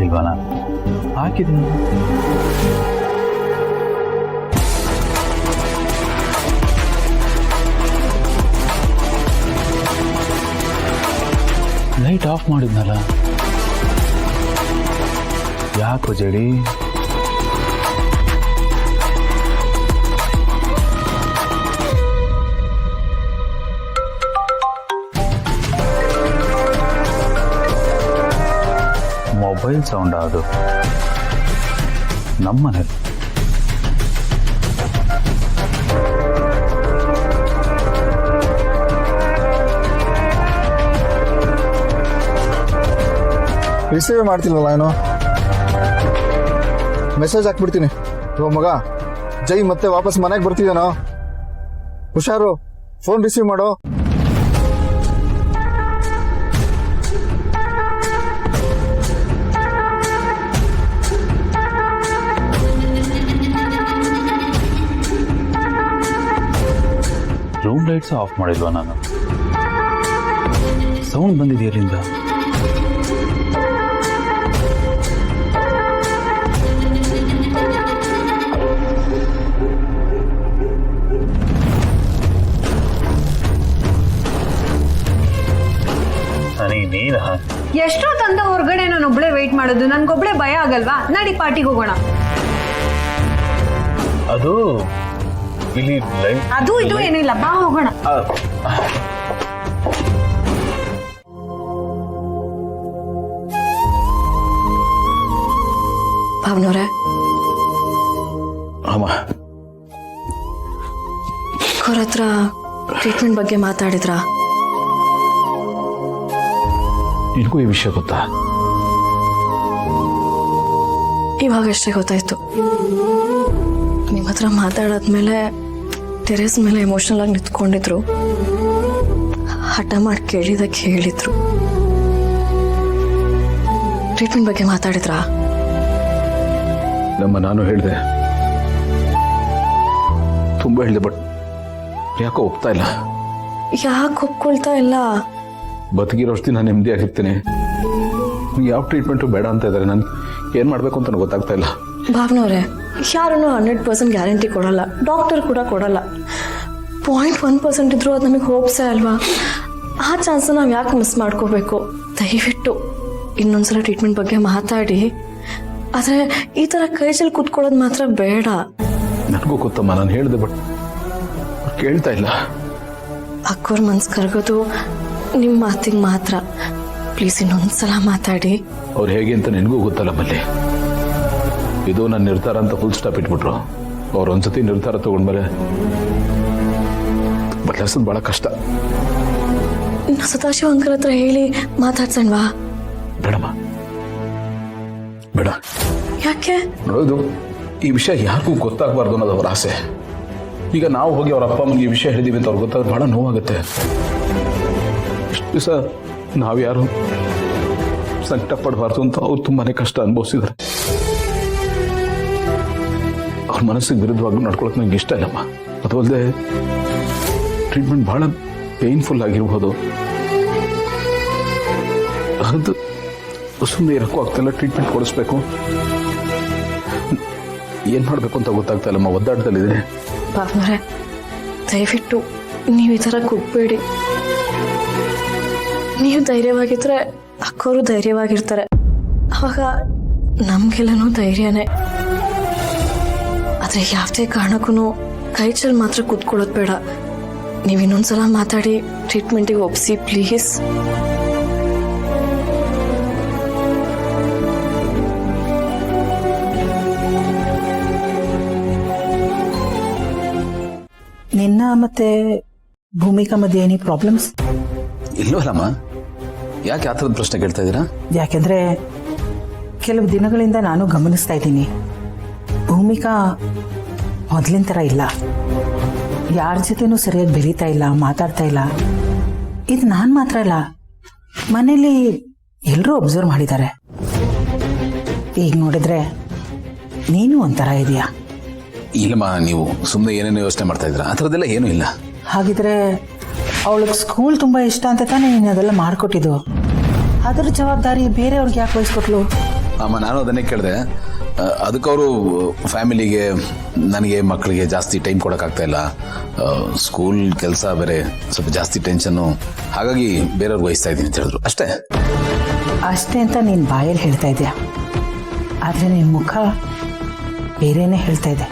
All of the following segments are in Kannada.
ಮಾಡಿಲ್ವಾ ನಾನು? ಹಾಕಿದ್ದೀನಿ. ಲೈಟ್ ಆಫ್ ಮಾಡಿದ್ನಲ್ಲ, ಯಾಕೋ ಜಡಿ? ಮೊಬೈಲ್ ಸೌಂಡ್ ಅದು ನಮ್ಮನೇಲಿ. ರಿಸೀವ್ ಮಾಡ್ತಿಲ್ವಲ್ಲ ಏನೋ? ಮೆಸೇಜ್ ಹಾಕ್ಬಿಡ್ತೀನಿ. ಓ ಮಗ ಜೈ ಮತ್ತೆ ವಾಪಸ್ ಮನೆಗೆ ಬರ್ತಿದ್ದೇನೋ, ಹುಷಾರು, ಫೋನ್ ರಿಸೀವ್ ಮಾಡೋ. ರೂಮ್ ಲೈಟ್ಸ್ ಆಫ್ ಮಾಡಿಲ್ವಾ ನಾನು? ಸೌಂಡ್ ಬಂದಿದೆಯಲ್ಲಿಂದ. ನೀನ ಎಷ್ಟೊತ್ತಂತ ಹೊರಗಡೆ ನಾನು ಒಬ್ಳೆ ವೇಟ್ ಮಾಡೋದು? ನನ್ಗೊಬ್ಳೆ ಭಯ ಆಗಲ್ವಾ? ನಡಿ ಪಾರ್ಟಿಗೆ ಹೋಗೋಣ. ಅದು ಇಲ್ಲಿ ಅದು ಇದು ಏನಿಲ್ಲ, ಬಾ ಹೋಗೋಣ. ಭಾವನವ್ರೆ, ಅವ್ರ ಹತ್ರ ಟ್ರೀಟ್ಮೆಂಟ್ ಬಗ್ಗೆ ಮಾತಾಡಿದ್ರ? ನಿನಗೂ ಈ ವಿಷಯ ಗೊತ್ತಾ? ಇವಾಗಷ್ಟೇ ಗೊತ್ತಾಯ್ತು. ನಿಮ್ಮ ಹತ್ರ ಮಾತಾಡಾದ್ಮೇಲೆ ಟೆರೇಸ್ ಮೇಲೆ ಎಮೋಷನಲ್ ಆಗಿ ನಿಂತ್ಕೊಂಡಿದ್ರು, ಹಠ ಮಾಡಿ ಕೇಳಿದಕ್ಕೆ ಹೇಳಿದ್ರು. ಟ್ರೀಟ್ಮೆಂಟ್ ಬಗ್ಗೆ ಮಾತಾಡಿದ್ರಾ? ನಾನು ಹೇಳಿದೆ, ತುಂಬಾ ಹೇಳಿದೆ, ಬಟ್ ಯಾಕೋ ಒಪ್ತಾ ಇಲ್ಲ. ಯಾಕೆ ಒಪ್ಕೊಳ್ತಾ ಇಲ್ಲ? ಬದುಕಿರೋಷ್ಟು ದಿನ ನೆಮ್ಮದಿ ಆಗಿರ್ತೀನಿ. ಯಾವ ಟ್ರೀಟ್ಮೆಂಟು ಬೇಡ ಅಂತ ಇದ್ದಾರೆ. ನಾನು ಏನು ಮಾಡಬೇಕು ಅಂತ ಗೊತ್ತಾಗ್ತಾ ಇಲ್ಲ. ಭಾವನವ್ರೆ, ಯಾರನ್ನು 100% ಗ್ಯಾರಂಟಿ ಕೊಡಲ್ಲ, ಡಾಕ್ಟರ್ ಕೂಡ ಕೊಡಲ್ಲ. 0.1% ಇದ್ರೂ ಅದು ನಮಗೆ ಹೋಪ್ಸೇ ಅಲ್ವಾ? ಆ ಚಾನ್ಸ್ ನಾವು ಯಾಕೆ ಮಿಸ್ ಮಾಡ್ಕೋಬೇಕು? ದಯವಿಟ್ಟು ಇನ್ನೊಂದ್ಸಲ ಟ್ರೀಟ್ಮೆಂಟ್ ಬಗ್ಗೆ ಮಾತಾಡಿ. ಆದರೆ ಈ ಥರ ಕೈಚಲ್ಲಿ ಕೂತ್ಕೊಳ್ಳೋದು ಮಾತ್ರ ಬೇಡ. ನನಗೂ ಗೊತ್ತಮ್ಮ, ನಾನು ಹೇಳಿದೆ, ಬಟ್ ಕೇಳ್ತಾ ಇಲ್ಲ. ಅಕ್ಕೋರ್ ಮನ್ಸು ಕರಗೋದು ನಿಮ್ಮ ಮಾತಿಗೆ ಮಾತ್ರ. ಪ್ಲೀಸ್ ಇನ್ನೊಂದ್ಸಲ ಮಾತಾಡಿ. ಅವ್ರು ಹೇಗೆ ಅಂತ ನಿನಗೂ ಗೊತ್ತಲ್ಲ ಮಲ್ಲಿ. ಇದು ನನ್ನ ನಿರ್ಧಾರ ಅಂತ ಫುಲ್ ಸ್ಟಾಪ್ ಇಟ್ಬಿಟ್ರು. ಅವ್ರು ಒಂದ್ಸತಿ ನಿರ್ಧಾರ ತಗೊಂಡ್ಮೇಲೆ ಬದಲಾಯಿಸೋದು ಬಹಳ ಕಷ್ಟ. ಇನ್ನು ಸದಾಶಿವ ಅಂಕಲ್ ಹತ್ರ ಹೇಳಿ ಮಾತಾಡ್ಸಣ್ವಾ? ಬೇಡಮ್ಮ, ಬೇಡ. ಯಾಕೆ? ನೋಡೋದು, ಈ ವಿಷಯ ಯಾರಿಗೂ ಗೊತ್ತಾಗಬಾರ್ದು ಅನ್ನೋದು ಅವ್ರ ಆಸೆ. ಈಗ ನಾವು ಹೋಗಿ ಅವ್ರ ಅಪ್ಪ ಅಮ್ಮನಿಗೆ ಈ ವಿಷಯ ಹೇಳಿದೀವಿ ಅಂತ ಅವ್ರಿಗೆ ಗೊತ್ತಾದ್ರೆ ಬಹಳ ನೋವಾಗುತ್ತೆ. ಇಷ್ಟು ದಿವಸ ನಾವ್ಯಾರು ಸಂಕಟ ಪಡಬಾರ್ದು ಅಂತ ಅವ್ರು ತುಂಬಾನೇ ಕಷ್ಟ ಅನುಭವಿಸಿದ್ದಾರೆ. ಅವ್ರ ಮನಸ್ಸಿಗೆ ವಿರುದ್ಧವಾಗಿ ನಡ್ಕೊಳಕ್ ನಂಗೆ ಇಷ್ಟ ಇಲ್ಲಮ್ಮ. ಅದು ಅಲ್ಲದೆ ಟ್ರೀಟ್ಮೆಂಟ್ ಬಹಳ ಪೇನ್ಫುಲ್ ಆಗಿರ್ಬೋದು. ಅದು ಸುಮ್ಮನೆ ಇರಕ್ಕೂ ಆಗ್ತಾಯಿಲ್ಲ. ಟ್ರೀಟ್ಮೆಂಟ್ ಕೊಡಿಸ್ಬೇಕು, ಏನ್ ಮಾಡ್ಬೇಕು ಅಂತ ಗೊತ್ತಾಗ್ತಾ ಇಲ್ಲಮ್ಮ. ಒದ್ದಾಡ್ದಲ್ಲಿದೆ. ಭಾವನವ್ರೆ, ದಯವಿಟ್ಟು ನೀವು ಈ ಥರ ಕುಗ್ಬೇಡಿ. ನೀವು ಧೈರ್ಯವಾಗಿದ್ರೆ ಅಕ್ಕೋರು ಧೈರ್ಯವಾಗಿರ್ತಾರೆ. ಅವಾಗ ನಮ್ಗೆಲ್ಲನೂ ಧೈರ್ಯನೇ. ಆದರೆ ಯಾವುದೇ ಕಾರಣಕ್ಕೂ ಕೈಚಲ್ಲಿ ಮಾತ್ರ ಕೂತ್ಕೊಳ್ಳೋದು ಬೇಡ. ನೀವು ಇನ್ನೊಂದ್ಸಲ ಮಾತಾಡಿ ಟ್ರೀಟ್ಮೆಂಟಿಗೆ ಒಪ್ಪಿಸಿ ಪ್ಲೀಸ್. ನಿನ್ನ ಮತ್ತೆ ಭೂಮಿಕಾ ಮಧ್ಯೆ ಏನಿ ಪ್ರಾಬ್ಲಮ್ಸ್? ಇಲ್ವಲ್ಲಮ್ಮ. ಯಾಕೆ ಆ ಥರದ ಪ್ರಶ್ನೆ ಕೇಳ್ತಾ ಇದ್ದೀರಾ? ಯಾಕೆಂದ್ರೆ ಕೆಲವು ದಿನಗಳಿಂದ ನಾನು ಗಮನಿಸ್ತಾ ಇದ್ದೀನಿ, ಭೂಮಿಕಾ ಮೊದಲಿನ ಥರ ಇಲ್ಲ. ಯಾರ ಜೊತೆನೂ ಸರಿಯಾಗಿ ಬೆರೀತಾ ಇಲ್ಲ, ಮಾತಾಡ್ತಾ ಇಲ್ಲ. ಇದು ನಾನು ಮಾತ್ರ ಇಲ್ಲ, ಮನೇಲಿ ಎಲ್ಲರೂ ಅಬ್ಸರ್ವ್ ಮಾಡಿದ್ದಾರೆ. ಈಗ ನೋಡಿದ್ರೆ ನೀನು ಒಂಥರ ಇದೆಯಾ? ಇಲ್ಲಮ್ಮ, ನೀವು ಸುಮ್ಮನೆ ಏನೇನೋ ಯೋಚನೆ ಮಾಡ್ತಾ ಇದ್ದೀರಾ. ಆ ಥರದ್ದೆಲ್ಲ ಏನೂ ಇಲ್ಲ. ಹಾಗಿದ್ರೆ ಅವಳಿಗೆ ಸ್ಕೂಲ್ ತುಂಬ ಇಷ್ಟ ಅಂತ ತಾನೇ ನೀನು ಅದೆಲ್ಲ ಮಾಡಿಕೊಟ್ಟಿದ್ದು. ಅದರ ಜವಾಬ್ದಾರಿ ಬೇರೆಯವ್ರಿಗೆ ಯಾಕೆ ವಹಿಸ್ಕೊಟ್ಲು? ಅಮ್ಮ ನಾನು ಅದನ್ನೇ ಕೇಳಿದೆ. ಅದಕ್ಕೆ ಅವರು ಫ್ಯಾಮಿಲಿಗೆ ನನಗೆ ಮಕ್ಕಳಿಗೆ ಜಾಸ್ತಿ ಟೈಮ್ ಕೊಡೋಕ್ಕಾಗ್ತಾ ಇಲ್ಲ, ಸ್ಕೂಲ್ ಕೆಲಸ ಬೇರೆ ಸ್ವಲ್ಪ ಜಾಸ್ತಿ ಟೆನ್ಷನ್ನು, ಹಾಗಾಗಿ ಬೇರೆಯವ್ರಿಗೆ ವಹಿಸ್ತಾ ಇದ್ದೀನಿ ಅಂತ ಹೇಳಿದ್ರು ಅಷ್ಟೇ. ಅಷ್ಟೇ ಅಂತ ನೀನು ಬಾಯಲ್ಲಿ ಹೇಳ್ತಾ ಇದೆಯಾ, ಆದರೆ ನಿನ್ನ ಮುಖ ಬೇರೆನೇ ಹೇಳ್ತಾ ಇದೆ.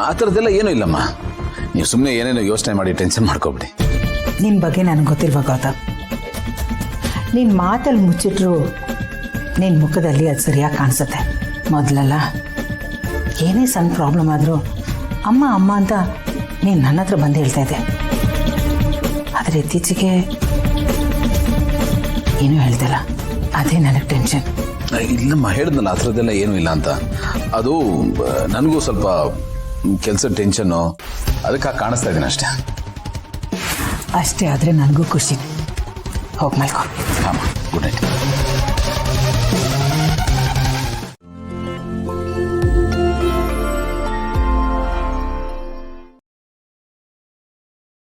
ಆ ಥರದ್ದೆಲ್ಲ ಏನೂ ಇಲ್ಲಮ್ಮ, ನೀವು ಸುಮ್ಮನೆ ಏನೇನೋ ಯೋಚನೆ ಮಾಡಿ ಟೆನ್ಷನ್ ಮಾಡ್ಕೊಬಿಡಿ. ನಿನ್ನ ಬಗ್ಗೆ ನನಗೆ ಗೊತ್ತಿಲ್ವ ಗೌತಮ್, ನಿನ್ನ ಮಾತಲ್ಲಿ ಮುಚ್ಚಿಟ್ರು ನಿನ್ನ ಮುಖದಲ್ಲಿ ಅದು ಸರಿಯಾಗಿ ಕಾಣಿಸುತ್ತೆ. ಮೊದಲೆಲ್ಲ ಏನೇ ಸಣ್ಣ ಪ್ರಾಬ್ಲಮ್ ಆದರೂ ಅಮ್ಮ ಅಮ್ಮ ಅಂತ ನೀನು ನನ್ನ ಹತ್ರ ಬಂದು ಹೇಳ್ತಾ ಇದ್ದೆ. ಆದರೆ ಇತ್ತೀಚೆಗೆ ಏನೂ ಹೇಳ್ತಿಲ್ಲ, ಅದೇ ನನಗೆ ಟೆನ್ಷನ್. ಇಲ್ಲಮ್ಮ, ಹೇಳಿದ್ನಲ್ಲ ಆ ಥರದ್ದೆಲ್ಲ ಏನೂ ಇಲ್ಲ ಅಂತ. ಅದು ನನಗೂ ಸ್ವಲ್ಪ ಕೆಲಸದ ಟೆನ್ಷನ್ನು, ಅದಕ್ಕೆ ಕಾಣಿಸ್ತಾ ಇದ್ದೀನಿ ಅಷ್ಟೇ. ಅಷ್ಟೇ ಆದರೆ ನನಗೂ ಖುಷಿ. ಹೋಗಿ ಮಲ್ಕೊ. ಹಾಂ, ಗುಡ್ ನೈಟ್.